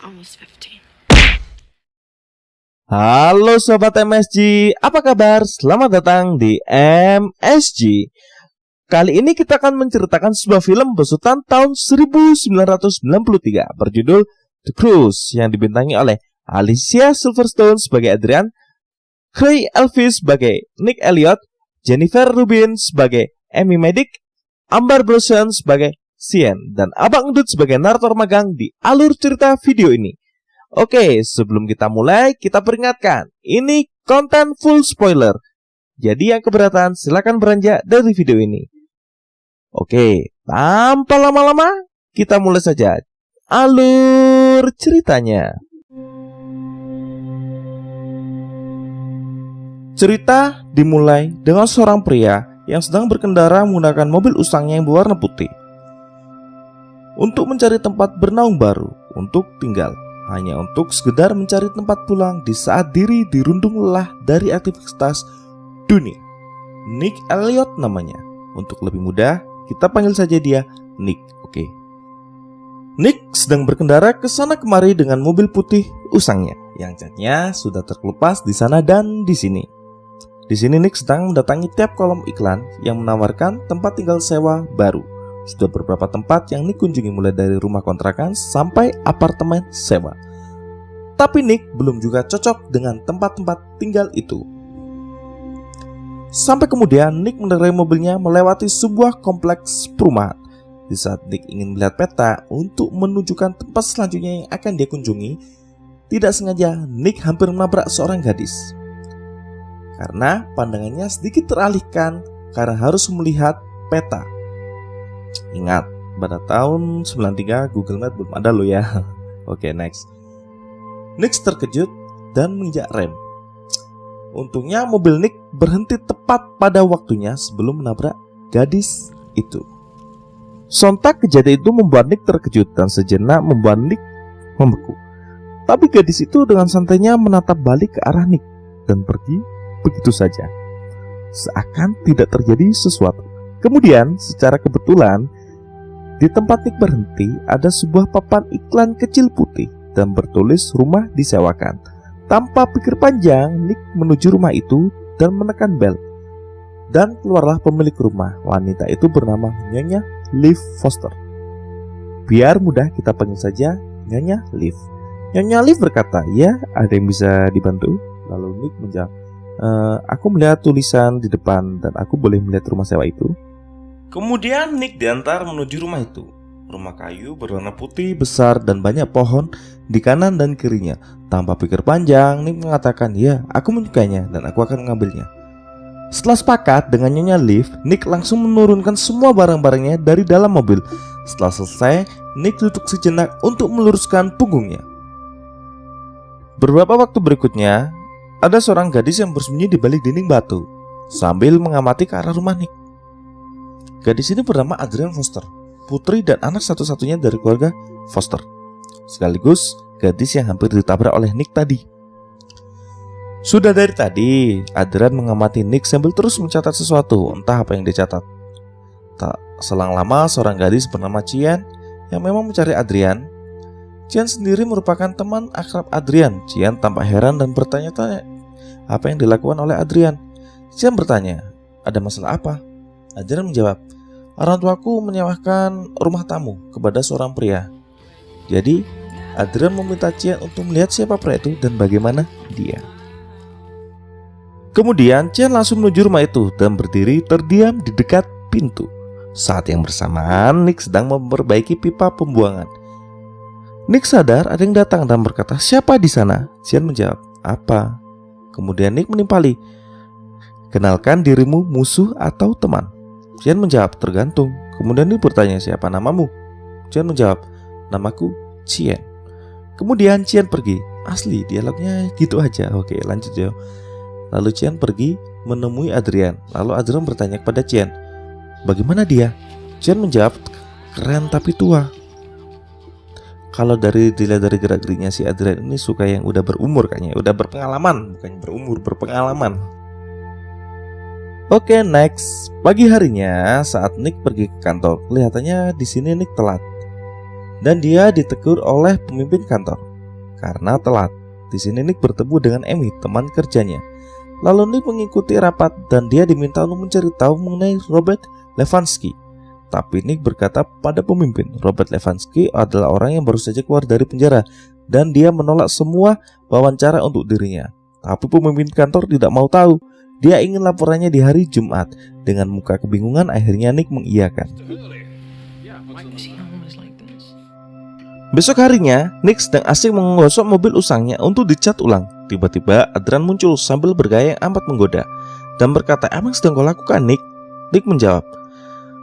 almost 15. Halo Sobat MSG, apa kabar? Selamat datang di MSG. Kali ini kita akan menceritakan sebuah film besutan tahun 1993 berjudul The Cruise yang dibintangi oleh Alicia Silverstone sebagai Adrian, Craig Elvis sebagai Nick Elliot, Jennifer Rubin sebagai Amy Medic, Amber Brosnan sebagai Cien, dan Abang Endut sebagai narator magang di alur cerita video ini. Oke, sebelum kita mulai, kita peringatkan, ini konten full spoiler. Jadi yang keberatan silakan beranjak dari video ini. Oke, tanpa lama-lama, kita mulai saja alur ceritanya. Cerita dimulai dengan seorang pria yang sedang berkendara menggunakan mobil usangnya yang berwarna putih untuk mencari tempat bernaung baru untuk tinggal. Hanya untuk sekedar mencari tempat pulang di saat diri dirundung lelah dari aktivitas dunia. Nick Elliot namanya. Untuk lebih mudah, kita panggil saja dia Nick. Oke. Nick sedang berkendara ke sana kemari dengan mobil putih usangnya yang catnya sudah terkelupas di sana dan di sini. Di sini Nick sedang mendatangi tiap kolom iklan yang menawarkan tempat tinggal sewa baru. Sudah beberapa tempat yang Nick kunjungi mulai dari rumah kontrakan sampai apartemen sewa. Tapi Nick belum juga cocok dengan tempat-tempat tinggal itu. Sampai kemudian Nick mengendarai mobilnya melewati sebuah kompleks perumahan. Di saat Nick ingin melihat peta untuk menunjukkan tempat selanjutnya yang akan dia kunjungi, tidak sengaja Nick hampir menabrak seorang gadis. Karena pandangannya sedikit teralihkan karena harus melihat peta. Ingat, pada tahun 93 Google Maps belum ada loh ya. Oke, next. Nick terkejut dan menginjak rem. Untungnya mobil Nick berhenti tepat pada waktunya sebelum menabrak gadis itu. Sontak kejadian itu membuat Nick terkejut dan sejenak membuat Nick membeku. Tapi gadis itu dengan santainya menatap balik ke arah Nick dan pergi begitu saja, seakan tidak terjadi sesuatu. Kemudian secara kebetulan di tempat Nick berhenti ada sebuah papan iklan kecil putih dan bertulis rumah disewakan. Tanpa pikir panjang, Nick menuju rumah itu dan menekan bel. Dan keluarlah pemilik rumah. Wanita itu bernama Nyonya Liv Foster. Biar mudah kita panggil saja Nyonya Liv. Nyonya Liv berkata, "Ya, ada yang bisa dibantu?" Lalu Nick menjawab, "Aku melihat tulisan di depan dan aku boleh melihat rumah sewa itu." Kemudian Nick diantar menuju rumah itu. Rumah kayu berwarna putih besar dan banyak pohon di kanan dan kirinya. Tanpa pikir panjang, Nick mengatakan, "Ya, aku menyukainya dan aku akan mengambilnya." Setelah sepakat dengan Nyonya Liv, Nick langsung menurunkan semua barang-barangnya dari dalam mobil. Setelah selesai, Nick duduk sejenak untuk meluruskan punggungnya. Beberapa waktu berikutnya, ada seorang gadis yang bersembunyi di balik dinding batu sambil mengamati ke arah rumah Nick. Gadis ini bernama Adrian Foster, putri dan anak satu-satunya dari keluarga Foster, sekaligus gadis yang hampir ditabrak oleh Nick tadi. Sudah dari tadi, Adrian mengamati Nick sambil terus mencatat sesuatu, entah apa yang dicatat. Tak selang lama, seorang gadis bernama Cien yang memang mencari Adrian. Cien sendiri merupakan teman akrab Adrian. Cien tampak heran dan bertanya-tanya apa yang dilakukan oleh Adrian. Cien bertanya, "Ada masalah apa?" Adrian menjawab, "Orang tuaku menyewakan rumah tamu kepada seorang pria." Jadi, Adrian meminta Cien untuk melihat siapa pria itu dan bagaimana dia. Kemudian Cien langsung menuju rumah itu dan berdiri terdiam di dekat pintu. Saat yang bersamaan, Nick sedang memperbaiki pipa pembuangan. Nick sadar ada yang datang dan berkata, "Siapa di sana?" Cien menjawab, "Apa?" Kemudian Nick menimpali, "Kenalkan dirimu, musuh atau teman?" Cien menjawab, "Tergantung." Kemudian Nick bertanya, "Siapa namamu?" Cien menjawab, "Namaku Cien." Kemudian Cien pergi. Asli dialognya gitu aja. Oke, lanjut ya. Lalu Cien pergi menemui Adrian. Lalu Adrian bertanya kepada Cien, "Bagaimana dia?" Cien menjawab, "Keren tapi tua." Kalau dilihat dari gerak-geriknya si Adrian ini suka yang udah berumur kayaknya, udah berpengalaman, bukan berumur, berpengalaman. Oke, next. Pagi harinya saat Nick pergi ke kantor, kelihatannya di sini Nick telat. Dan dia ditegur oleh pemimpin kantor. karena telat. Di sini Nick bertemu dengan Amy, teman kerjanya. Lalu Nick mengikuti rapat dan dia diminta untuk mencari tahu mengenai Robert Levansky. Tapi Nick berkata pada pemimpin, Robert Levansky adalah orang yang baru saja keluar dari penjara dan dia menolak semua wawancara untuk dirinya. Tapi pemimpin kantor tidak mau tahu. Dia ingin laporannya di hari Jumat. Dengan muka kebingungan akhirnya Nick mengiyakan. Besok harinya, Nick sedang asik menggosok mobil usangnya untuk dicat ulang. Tiba-tiba Adrian muncul sambil bergaya yang amat menggoda dan berkata, "Apa yang sedang kau lakukan, Nick?" Nick menjawab,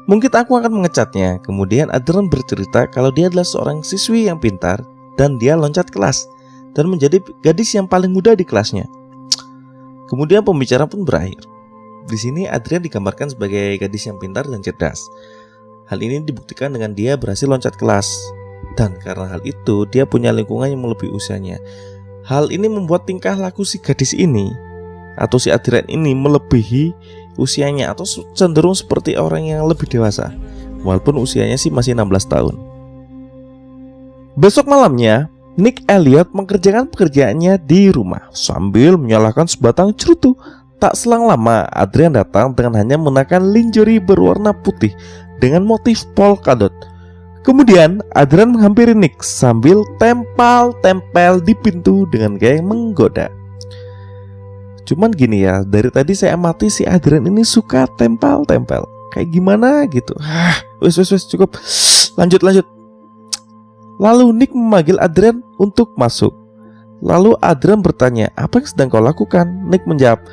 "Mungkin aku akan mengecatnya." Kemudian Adrian bercerita kalau dia adalah seorang siswi yang pintar dan dia loncat kelas dan menjadi gadis yang paling muda di kelasnya. Kemudian pembicaraan pun berakhir. Di sini Adrian digambarkan sebagai gadis yang pintar dan cerdas. Hal ini dibuktikan dengan dia berhasil loncat kelas. Dan karena hal itu, dia punya lingkungan yang melebihi usianya. Hal ini membuat tingkah laku si gadis ini atau si Adrian ini melebihi usianya atau cenderung seperti orang yang lebih dewasa, walaupun usianya sih masih 16 tahun. Besok malamnya, Nick Elliot mengerjakan pekerjaannya di rumah sambil menyalakan sebatang cerutu. Tak selang lama, Adrian datang dengan hanya mengenakan lingerie berwarna putih dengan motif polka dot. Kemudian Adrian menghampiri Nick sambil tempel di pintu dengan gaya yang menggoda. Cuman gini ya, dari tadi saya amati si Adrian ini suka tempel. Kayak gimana gitu. Wes cukup. Lanjut. Lalu Nick memanggil Adrian untuk masuk. Lalu Adrian bertanya, "Apa yang sedang kau lakukan?" Nick menjawab,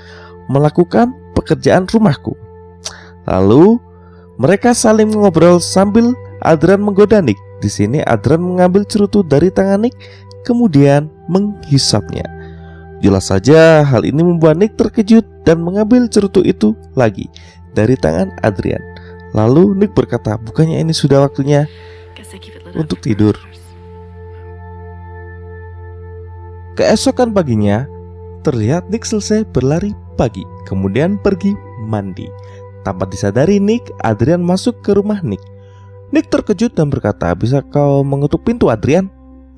"Melakukan pekerjaan rumahku." Lalu mereka saling mengobrol sambil Adrian menggoda Nick. Di sini Adrian mengambil cerutu dari tangan Nick, kemudian menghisapnya. Jelas saja hal ini membuat Nick terkejut dan mengambil cerutu itu lagi dari tangan Adrian. Lalu Nick berkata, "Bukannya ini sudah waktunya untuk tidur?" Keesokan paginya, terlihat Nick selesai berlari pagi, kemudian pergi mandi. Tanpa disadari Nick, Adrian masuk ke rumah Nick. Nick terkejut dan berkata, "Bisa kau mengetuk pintu, Adrian?"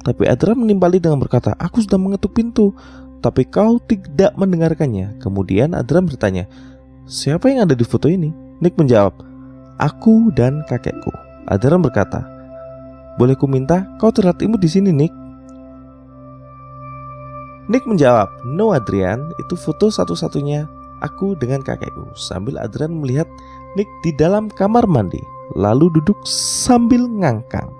Tapi Adrian menimpali dengan berkata, "Aku sudah mengetuk pintu, tapi kau tidak mendengarkannya." Kemudian Adrian bertanya, "Siapa yang ada di foto ini?" Nick menjawab, "Aku dan kakekku." Adrian berkata, "Boleh ku minta kau terlihat imut di sini, Nick?" Nick menjawab, "No, Adrian, itu foto satu-satunya aku dengan kakekku." Sambil Adrian melihat Nick di dalam kamar mandi, lalu duduk sambil ngangkang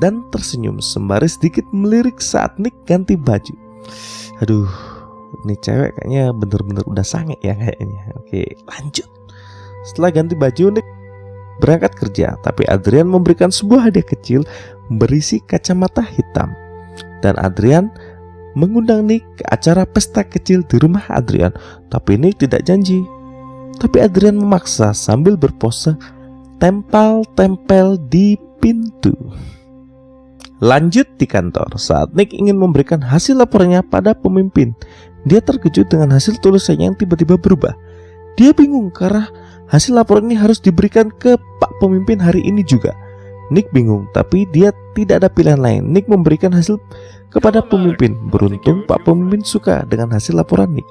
dan tersenyum sembari sedikit melirik saat Nick ganti baju. Aduh, ini cewek kayaknya bener-bener udah sange ya kayaknya. Oke, lanjut. Setelah ganti baju, Nick berangkat kerja, tapi Adrian memberikan sebuah hadiah kecil berisi kacamata hitam. Dan Adrian mengundang Nick ke acara pesta kecil di rumah Adrian. Tapi Nick tidak janji. Tapi Adrian memaksa sambil berpose tempel di pintu. Lanjut di kantor, saat Nick ingin memberikan hasil laporannya pada pemimpin, dia terkejut dengan hasil tulisannya yang tiba-tiba berubah. Dia bingung karena hasil laporan ini harus diberikan ke Pak Pemimpin hari ini juga. Nick bingung, tapi dia tidak ada pilihan lain. Nick memberikan hasil kepada pemimpin. Beruntung Pak Pemimpin suka dengan hasil laporan Nick.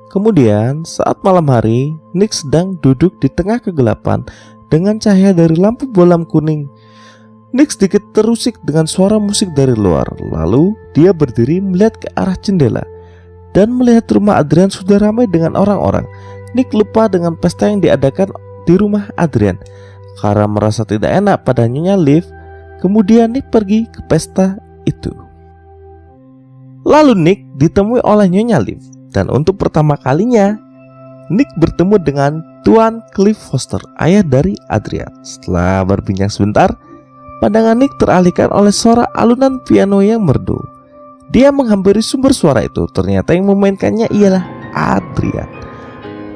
Kemudian saat malam hari, Nick sedang duduk di tengah kegelapan dengan cahaya dari lampu bolam kuning. Nick sedikit terusik dengan suara musik dari luar. Lalu dia berdiri melihat ke arah jendela dan melihat rumah Adrian sudah ramai dengan orang-orang. Nick lupa dengan pesta yang diadakan di rumah Adrian. Karena merasa tidak enak pada Nyonya Liv, kemudian Nick pergi ke pesta itu. Lalu Nick ditemui oleh Nyonya Liv. Dan untuk pertama kalinya, Nick bertemu dengan Tuan Cliff Foster, ayah dari Adrian. Setelah berbincang sebentar, pandangan Nick teralihkan oleh suara alunan piano yang merdu. Dia menghampiri sumber suara itu. Ternyata yang memainkannya ialah Adrian.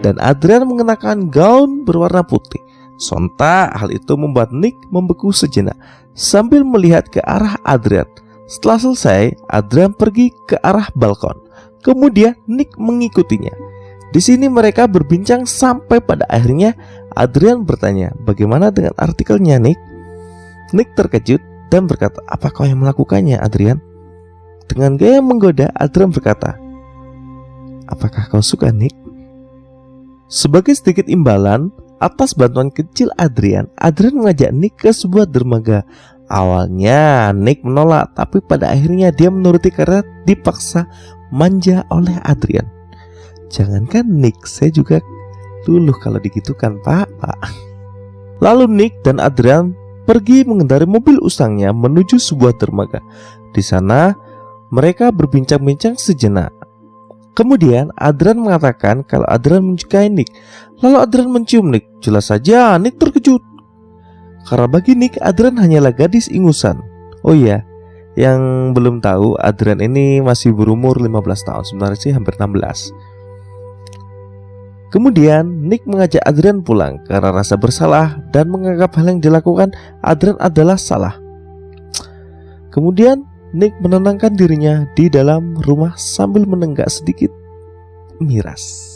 Dan Adrian mengenakan gaun berwarna putih. Sontak hal itu membuat Nick membeku sejenak sambil melihat ke arah Adrian. Setelah selesai, Adrian pergi ke arah balkon. Kemudian Nick mengikutinya. Di sini mereka berbincang sampai pada akhirnya Adrian bertanya, "Bagaimana dengan artikelnya, Nick?" Nick terkejut dan berkata, "Apa kau yang melakukannya, Adrian?" Dengan gaya menggoda, Adrian berkata, "Apakah kau suka, Nick?" Sebagai sedikit imbalan atas bantuan kecil Adrian mengajak Nick ke sebuah dermaga. Awalnya Nick menolak, tapi pada akhirnya dia menuruti karena dipaksa manja oleh Adrian. Jangankan Nick, saya juga luluh kalau digitukan, Pak. Lalu Nick dan Adrian pergi mengendarai mobil usangnya menuju sebuah dermaga. Di sana mereka berbincang-bincang sejenak. Kemudian Adrian mengatakan kalau Adrian menyukai Nick. Lalu Adrian mencium Nick. Jelas saja Nick terkejut, karena bagi Nick Adrian hanyalah gadis ingusan. Oh iya, yang belum tahu, Adrian ini masih berumur 15 tahun. Sebenarnya sih hampir 16. Kemudian Nick mengajak Adrian pulang karena rasa bersalah dan menganggap hal yang dilakukan Adrian adalah salah. Kemudian Nick menenangkan dirinya di dalam rumah sambil menenggak sedikit miras.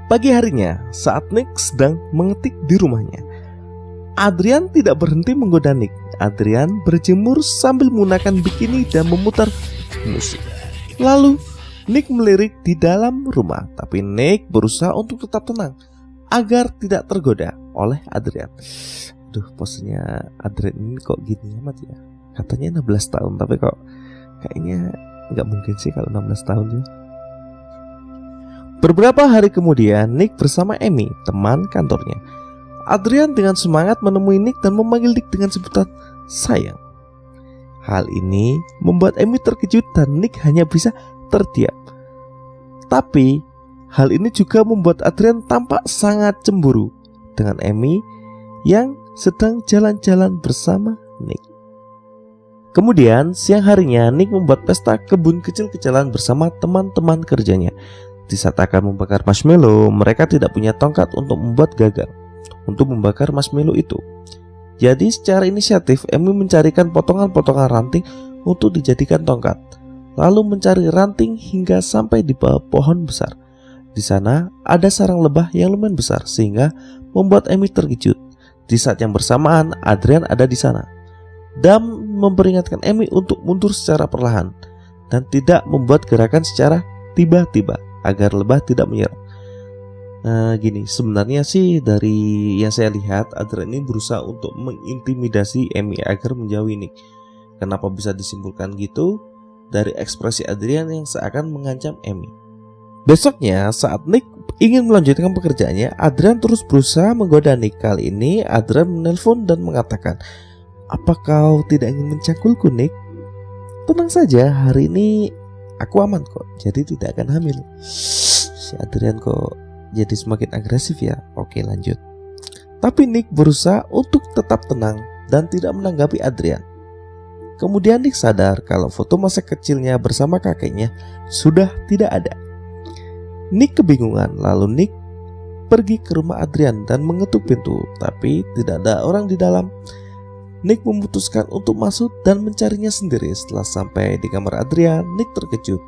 Pagi harinya, saat Nick sedang mengetik di rumahnya, Adrian tidak berhenti menggoda Nick. Adrian berjemur sambil menggunakan bikini dan memutar musik. Lalu Nick melirik di dalam rumah, tapi Nick berusaha untuk tetap tenang agar tidak tergoda oleh Adrian. Aduh, posenya Adrian ini kok gini amat ya. Katanya 16 tahun, tapi kok kayaknya nggak mungkin sih kalau 16 tahun ya. Beberapa hari kemudian, Nick bersama Amy, teman kantornya. Adrian dengan semangat menemui Nick dan memanggil Nick dengan sebutan sayang. Hal ini membuat Amy terkejut dan Nick hanya bisa terdiam. Tapi hal ini juga membuat Adrian tampak sangat cemburu dengan Amy yang sedang jalan-jalan bersama Nick. Kemudian siang harinya Nick membuat pesta kebun kecil-kecilan bersama teman-teman kerjanya. Di saat akan membakar marshmallow, mereka tidak punya tongkat untuk membuat gagang untuk membakar marshmallow itu. Jadi secara inisiatif Amy mencarikan potongan-potongan ranting untuk dijadikan tongkat, lalu mencari ranting hingga sampai di bawah pohon besar. Di sana ada sarang lebah yang lumayan besar sehingga membuat Amy terkejut. Di saat yang bersamaan Adrian ada di sana dan memperingatkan Amy untuk mundur secara perlahan dan tidak membuat gerakan secara tiba-tiba agar lebah tidak menyerang. Gini, sebenarnya sih dari yang saya lihat, Adrian ini berusaha untuk mengintimidasi Amy agar menjauhi Nick. Kenapa bisa disimpulkan gitu? Dari ekspresi Adrian yang seakan mengancam Amy. Besoknya saat Nick ingin melanjutkan pekerjaannya, Adrian terus berusaha menggoda Nick. Kali ini Adrian menelpon dan mengatakan, "Apa kau tidak ingin mencangkulku, Nick? Tenang saja, hari ini aku aman kok, jadi tidak akan hamil." Si Adrian kok jadi semakin agresif ya. Oke, lanjut. Tapi Nick berusaha untuk tetap tenang dan tidak menanggapi Adrian. Kemudian Nick sadar kalau foto masa kecilnya bersama kakeknya sudah tidak ada. Nick kebingungan, lalu Nick pergi ke rumah Adrian dan mengetuk pintu, tapi tidak ada orang di dalam. Nick memutuskan untuk masuk dan mencarinya sendiri. Setelah sampai di kamar Adrian, Nick terkejut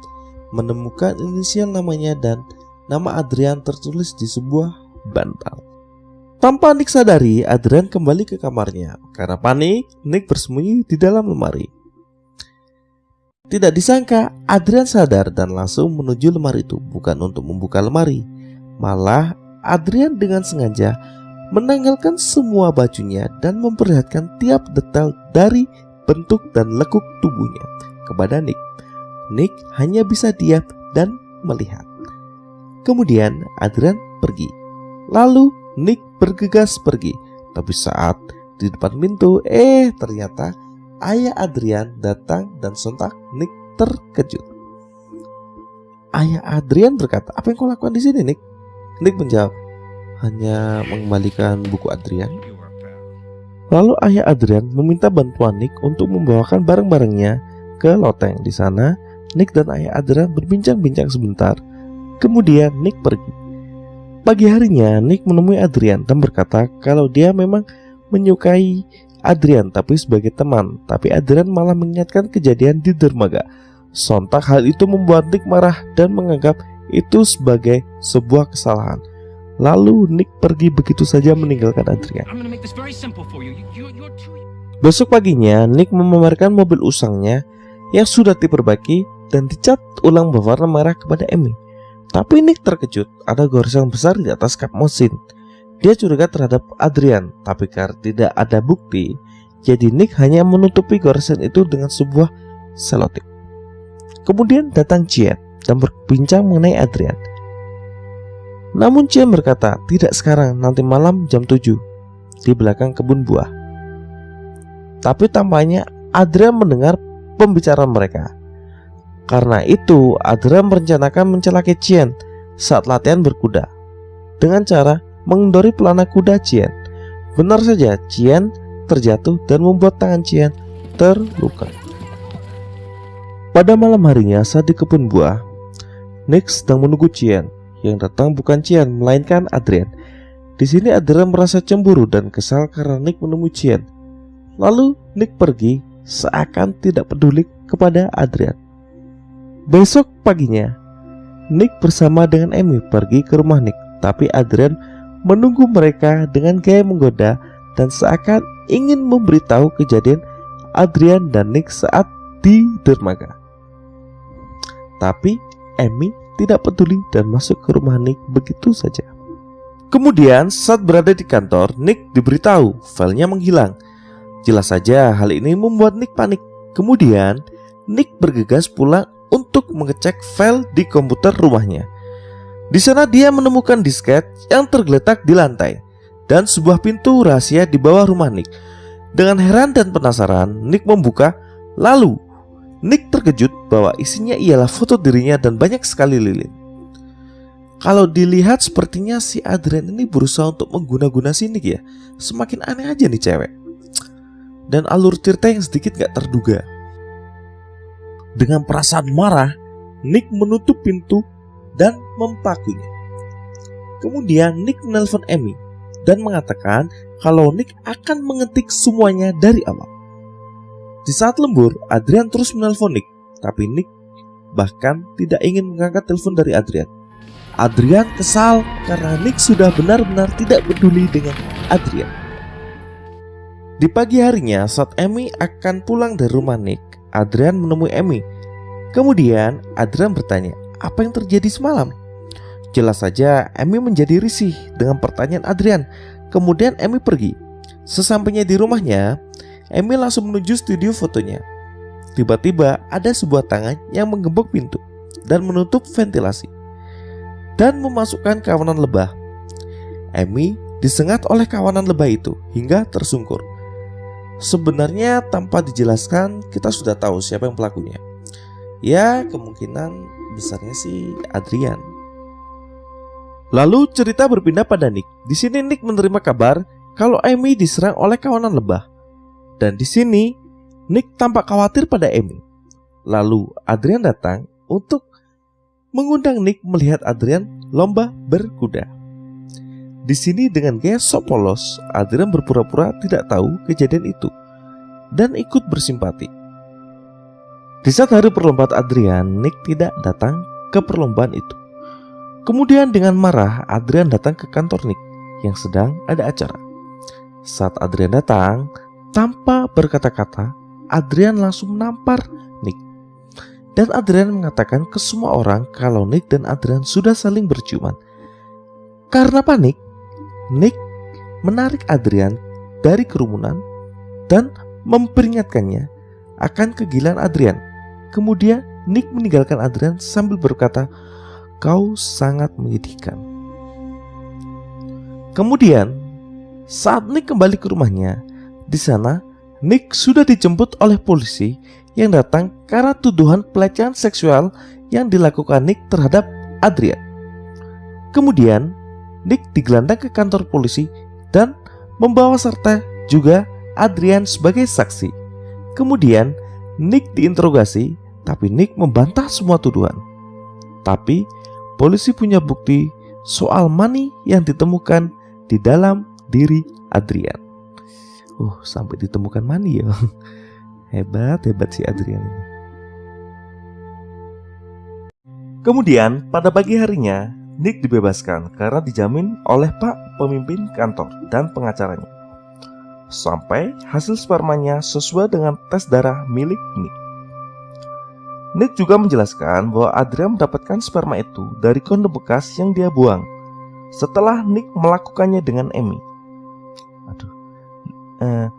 menemukan inisial namanya dan nama Adrian tertulis di sebuah bantal. Tanpa Nick sadari, Adrian kembali ke kamarnya. Karena panik, Nick bersembunyi di dalam lemari. Tidak disangka, Adrian sadar dan langsung menuju lemari itu. Bukan untuk membuka lemari, malah Adrian dengan sengaja menanggalkan semua bajunya dan memperlihatkan tiap detail dari bentuk dan lekuk tubuhnya kepada Nick. Nick hanya bisa diam dan melihat. Kemudian Adrian pergi. Lalu Nick bergegas pergi. Tapi saat di depan pintu, ternyata ayah Adrian datang dan sontak Nick terkejut. Ayah Adrian berkata, "Apa yang kau lakukan di sini, Nick?" Nick menjawab, "Hanya mengembalikan buku Adrian." Lalu ayah Adrian meminta bantuan Nick untuk membawakan barang-barangnya ke loteng. Di sana, Nick dan ayah Adrian berbincang-bincang sebentar. Kemudian Nick pergi. Pagi harinya, Nick menemui Adrian dan berkata kalau dia memang menyukai Adrian tapi sebagai teman. Tapi Adrian malah mengingatkan kejadian di dermaga. Sontak hal itu membuat Nick marah dan menganggap itu sebagai sebuah kesalahan. Lalu Nick pergi begitu saja meninggalkan Adrian. Besok paginya, Nick memamerkan mobil usangnya yang sudah diperbaiki dan dicat ulang berwarna merah kepada Amy. Tapi Nick terkejut, ada goresan besar di atas kap mesin. Dia curiga terhadap Adrian, tapi karena tidak ada bukti, jadi Nick hanya menutupi goresan itu dengan sebuah selotip. Kemudian datang Chien dan berbincang mengenai Adrian. Namun Chien berkata, tidak sekarang, nanti malam jam 7 di belakang kebun buah. Tapi tampaknya Adrian mendengar pembicaraan mereka. Karena itu Adrian merencanakan mencelakai Chien saat latihan berkuda dengan cara mengendori pelana kuda Chien. Benar saja, Chien terjatuh dan membuat tangan Chien terluka. Pada malam harinya saat di kebun buah, Nick sedang menunggu Chien. Yang datang bukan Chien melainkan Adrian. Di sini Adrian merasa cemburu dan kesal karena Nick menemui Chien. Lalu Nick pergi seakan tidak peduli kepada Adrian. Besok paginya, Nick bersama dengan Amy pergi ke rumah Nick, tapi Adrian menunggu mereka dengan gaya menggoda dan seakan ingin memberitahu kejadian Adrian dan Nick saat di dermaga. Tapi Amy tidak peduli dan masuk ke rumah Nick begitu saja. Kemudian saat berada di kantor, Nick diberitahu filenya menghilang. Jelas saja hal ini membuat Nick panik. Kemudian Nick bergegas pulang untuk mengecek file di komputer rumahnya. Di sana dia menemukan disket yang tergeletak di lantai dan sebuah pintu rahasia di bawah rumah Nick. Dengan heran dan penasaran, Nick membuka. Lalu Nick terkejut bahwa isinya ialah foto dirinya dan banyak sekali lilin. Kalau dilihat sepertinya si Adrian ini berusaha untuk mengguna-guna si Nick ya. Semakin aneh aja nih cewek. Dan alur cerita yang sedikit gak terduga. Dengan perasaan marah, Nick menutup pintu dan mempakunya. Kemudian Nick menelpon Amy dan mengatakan kalau Nick akan mengetik semuanya dari awal. Di saat lembur, Adrian terus menelpon Nick, tapi Nick bahkan tidak ingin mengangkat telepon dari Adrian. Adrian kesal karena Nick sudah benar-benar tidak peduli dengan Adrian. Di pagi harinya, saat Amy akan pulang dari rumah Nick, Adrian menemui Amy. Kemudian Adrian bertanya, apa yang terjadi semalam? Jelas saja Amy menjadi risih dengan pertanyaan Adrian. Kemudian Amy pergi. Sesampainya di rumahnya, Amy langsung menuju studio fotonya. Tiba-tiba ada sebuah tangan yang menggembok pintu dan menutup ventilasi dan memasukkan kawanan lebah. Amy disengat oleh kawanan lebah itu hingga tersungkur. Sebenarnya tanpa dijelaskan kita sudah tahu siapa yang pelakunya. Ya, kemungkinan besarnya sih Adrian. Lalu cerita berpindah pada Nick. Di sini Nick menerima kabar kalau Amy diserang oleh kawanan lebah. Dan di sini Nick tampak khawatir pada Amy. Lalu Adrian datang untuk mengundang Nick melihat Adrian lomba berkuda. Di sini dengan gaya sok polos, Adrian berpura-pura tidak tahu kejadian itu dan ikut bersimpati. Di saat hari perlombaan Adrian, Nick tidak datang ke perlombaan itu. Kemudian dengan marah, Adrian datang ke kantor Nick yang sedang ada acara. Saat Adrian datang, tanpa berkata-kata, Adrian langsung menampar Nick. Dan Adrian mengatakan ke semua orang kalau Nick dan Adrian sudah saling berciuman. Karena panik, Nick menarik Adrian dari kerumunan dan memperingatkannya akan kegilaan Adrian. Kemudian Nick meninggalkan Adrian sambil berkata, "Kau sangat menyedihkan." Kemudian saat Nick kembali ke rumahnya, di sana Nick sudah dijemput oleh polisi yang datang karena tuduhan pelecehan seksual yang dilakukan Nick terhadap Adrian. Kemudian Nick digelandang ke kantor polisi dan membawa serta juga Adrian sebagai saksi. Kemudian Nick diinterogasi, tapi Nick membantah semua tuduhan. Tapi polisi punya bukti soal money yang ditemukan di dalam diri Adrian. Sampai ditemukan money ya. Hebat si Adrian ini. Kemudian pada pagi harinya, Nick dibebaskan karena dijamin oleh Pak Pemimpin kantor dan pengacaranya. sampai hasil spermanya sesuai dengan tes darah milik Nick. Nick juga menjelaskan bahwa Adrian mendapatkan sperma itu dari kondom bekas yang dia buang setelah Nick melakukannya dengan Amy.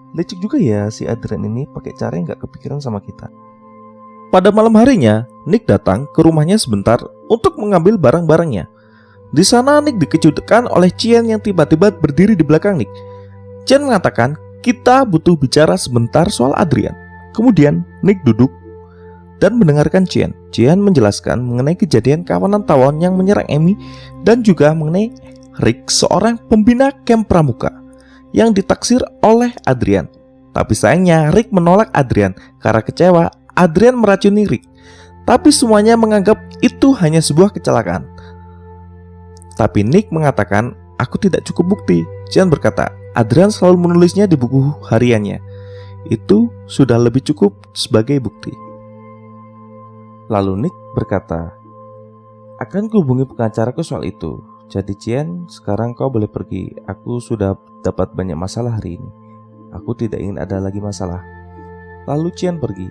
Licik juga ya si Adrian ini pakai cara yang gak kepikiran sama kita. Pada malam harinya, Nick datang ke rumahnya sebentar untuk mengambil barang-barangnya. Di sana Nick dikejutkan oleh Chien yang tiba-tiba berdiri di belakang Nick. Chien mengatakan, "Kita butuh bicara sebentar soal Adrian." Kemudian Nick duduk dan mendengarkan Chien. Chien menjelaskan mengenai kejadian kawanan tawon yang menyerang Amy dan juga mengenai Rick, seorang pembina kamp pramuka yang ditaksir oleh Adrian. Tapi sayangnya Rick menolak Adrian karena kecewa Adrian meracuni Rick. Tapi semuanya menganggap itu hanya sebuah kecelakaan. Tapi Nick mengatakan, "Aku tidak cukup bukti." Chien berkata, Adrian selalu menulisnya di buku hariannya. Itu sudah lebih cukup sebagai bukti. Lalu Nick berkata, "Akan kuhubungi pengacaraku soal itu. Jadi Chien, sekarang kau boleh pergi. Aku sudah dapat banyak masalah hari ini. Aku tidak ingin ada lagi masalah." Lalu Chien pergi.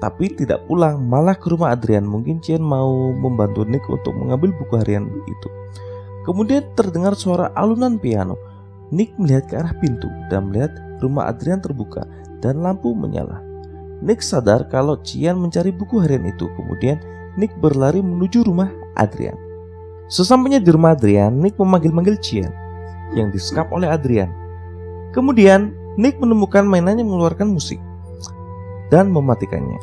Tapi tidak pulang, malah ke rumah Adrian. Mungkin Chien mau membantu Nick untuk mengambil buku harian itu. Kemudian terdengar suara alunan piano. Nick melihat ke arah pintu dan melihat rumah Adrian terbuka dan lampu menyala. Nick sadar kalau Chien mencari buku harian itu. Kemudian Nick berlari menuju rumah Adrian. Sesampainya di rumah Adrian, Nick memanggil-manggil Chien yang disekap oleh Adrian. Kemudian Nick menemukan mainan yang mengeluarkan musik dan mematikannya.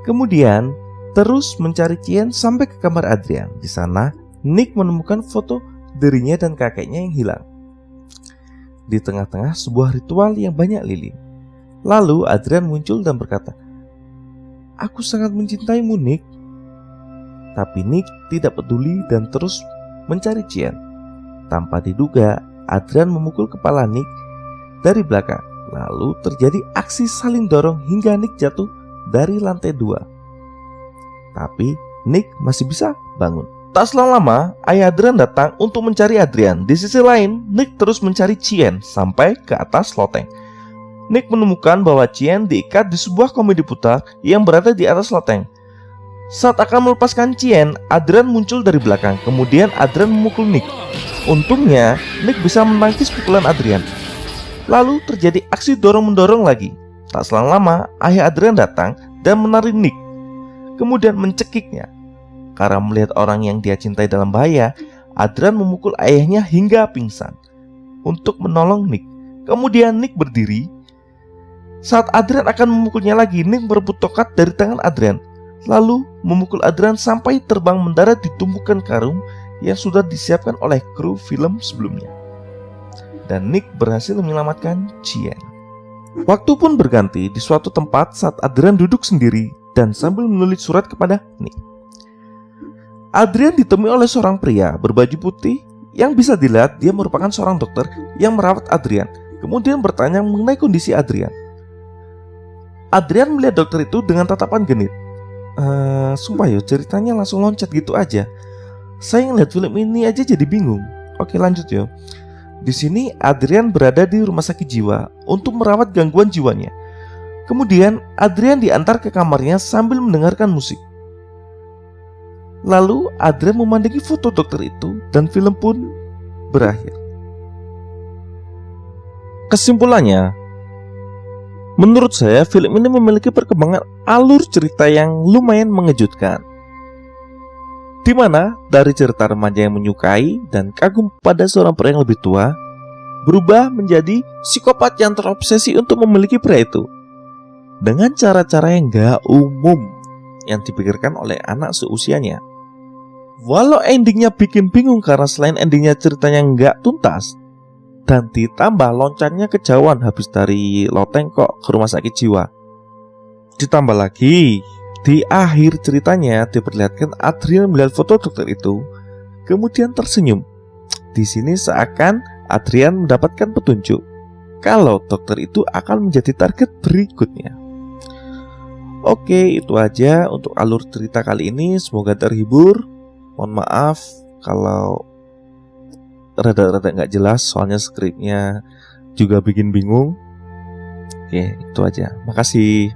Kemudian terus mencari Chien sampai ke kamar Adrian. Di sana Nick menemukan foto dirinya dan kakeknya yang hilang di tengah-tengah sebuah ritual yang banyak lilin. Lalu Adrian muncul dan berkata, "Aku sangat mencintaimu, Nick." Tapi Nick tidak peduli dan terus mencari Chien. Tanpa diduga, Adrian memukul kepala Nick dari belakang. Lalu terjadi aksi saling dorong hingga Nick jatuh dari lantai 2. Tapi Nick masih bisa bangun. Tak selang lama, ayah Adrian datang untuk mencari Adrian. Di sisi lain, Nick terus mencari Chien sampai ke atas loteng. Nick menemukan bahwa Chien diikat di sebuah komedi putar yang berada di atas loteng. Saat akan melepaskan Chien, Adrian muncul dari belakang. Kemudian Adrian memukul Nick. Untungnya, Nick bisa menangkis pukulan Adrian. Lalu terjadi aksi dorong-mendorong lagi. Tak selang lama, ayah Adrian datang dan menarik Nick. Kemudian mencekiknya. Karena melihat orang yang dia cintai dalam bahaya, Adrian memukul ayahnya hingga pingsan untuk menolong Nick. Kemudian Nick berdiri. Saat Adrian akan memukulnya lagi, Nick merebut tongkat dari tangan Adrian, lalu memukul Adrian sampai terbang mendarat di tumpukan karung yang sudah disiapkan oleh kru film sebelumnya. Dan Nick berhasil menyelamatkan Chien. Waktu pun berganti di suatu tempat saat Adrian duduk sendiri dan sambil menulis surat kepada Nick. Adrian ditemui oleh seorang pria berbaju putih yang bisa dilihat dia merupakan seorang dokter yang merawat Adrian. Kemudian bertanya mengenai kondisi Adrian. Adrian melihat dokter itu dengan tatapan genit. Sumpah yo, ceritanya langsung loncat gitu aja. Saya ngeliat film ini aja jadi bingung. Oke, lanjut yo. Di sini Adrian berada di rumah sakit jiwa untuk merawat gangguan jiwanya. Kemudian Adrian diantar ke kamarnya sambil mendengarkan musik. Lalu Adrian memandangi foto dokter itu dan film pun berakhir. Kesimpulannya, menurut saya film ini memiliki perkembangan alur cerita yang lumayan mengejutkan, di mana dari cerita remaja yang menyukai dan kagum pada seorang pria yang lebih tua berubah menjadi psikopat yang terobsesi untuk memiliki pria itu dengan cara-cara yang gak umum yang dipikirkan oleh anak seusianya. Walau endingnya bikin bingung karena selain endingnya ceritanya gak tuntas dan ditambah loncatnya kejauhan habis dari loteng kok ke rumah sakit jiwa. Ditambah lagi di akhir ceritanya diperlihatkan Adrian melihat foto dokter itu, kemudian tersenyum. Di sini seakan Adrian mendapatkan petunjuk kalau dokter itu akan menjadi target berikutnya. Oke, itu aja untuk alur cerita kali ini. Semoga terhibur. Mohon maaf kalau rada-rada gak jelas, soalnya skripnya juga bikin bingung. Oke, itu aja. Makasih.